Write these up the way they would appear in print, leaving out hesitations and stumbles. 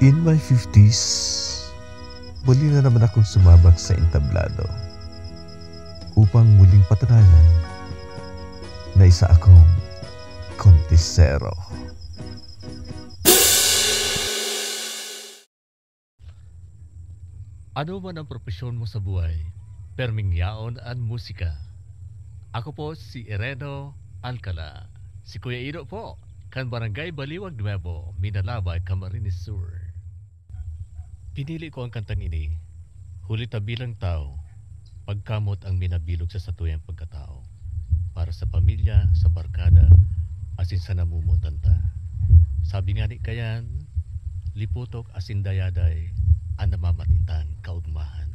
In my 50s, muli na naman akong sumabak sa entablado upang muling patunayan na isa akong kontisero. Ano man ang propesyon mo sa buhay, perming yaon ang musika. Ako po si Ireno Alcala. Si Kuya Ido po, kan Barangay Baliwag Nuevo, Minalabay, Camarines Sur. Pinili ko ang kantang ini, huli bilang tao, pagkamot ang minabilog sa satuyang pagkatao, para sa pamilya, sa barkada, asin sa namumutanta. Sabi nga ni kayan, liputok asin dayaday, ang namamatitan kaugmahan.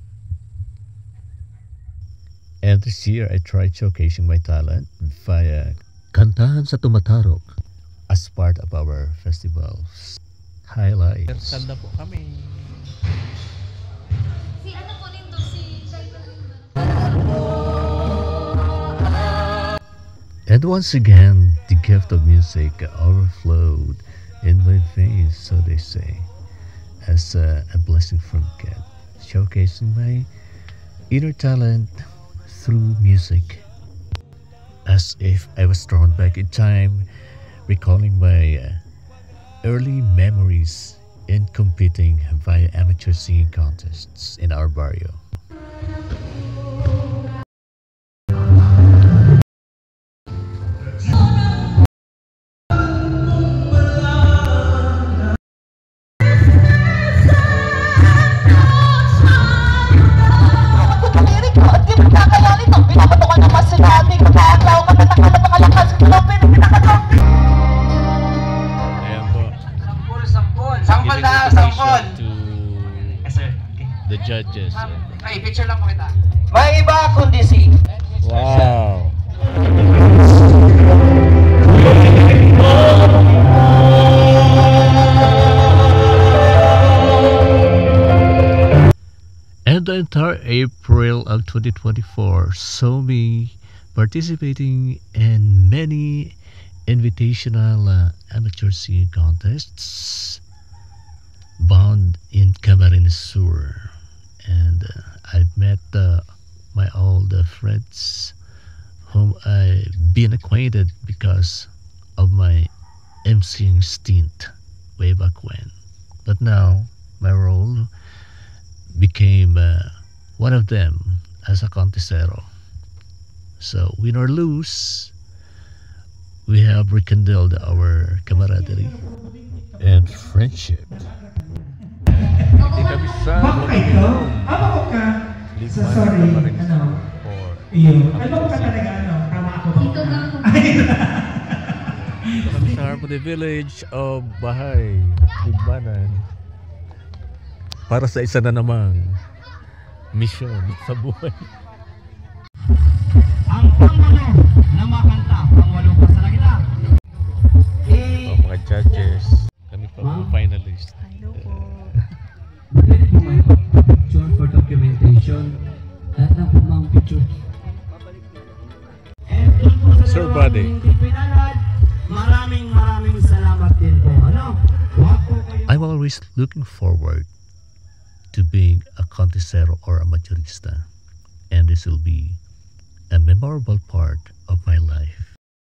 And this year I tried showcasing my talent via Kantahan sa Tumatarok as part of our festival's highlights. Rehearsal na po kami. Si ano po din to, si And once again, the gift of music overflowed in my veins, so they say, as a blessing from God, showcasing my inner talent through music. As if I was thrown back in time, recalling my early memories in competing via amateur singing contests in our barrio. The judges. Ay, picture lang po kita. May iba kundi si. Wow. And the entire April of 2024 saw me participating in many invitational amateur singing contests bound in Camarines Sur. And I've met my old friends whom I've been acquainted because of my emceeing stint way back when. But now my role became one of them as a contisero. So win or lose, we have rekindled our camaraderie and friendship. Baka ikaw? Ako ka? So sorry, ano? Iyo. Ano ka talaga, ano? Tama ako ba? Dito na ako. Kami sa Harmony Village of Bahay, Libmanan. Para sa isa na namang misyon sa buhay. Ang pangwalo na makanta, pangwalo pa sa lagita. Mga judges, kami pa po finalist. Hello po. Pwede po may picture for documentation. Lahat na po mga picture. Sir Buddy. Maraming salamat din po. Ano? I'm always looking forward to being a contisero or a amateurista, and this will be a memorable part of my life.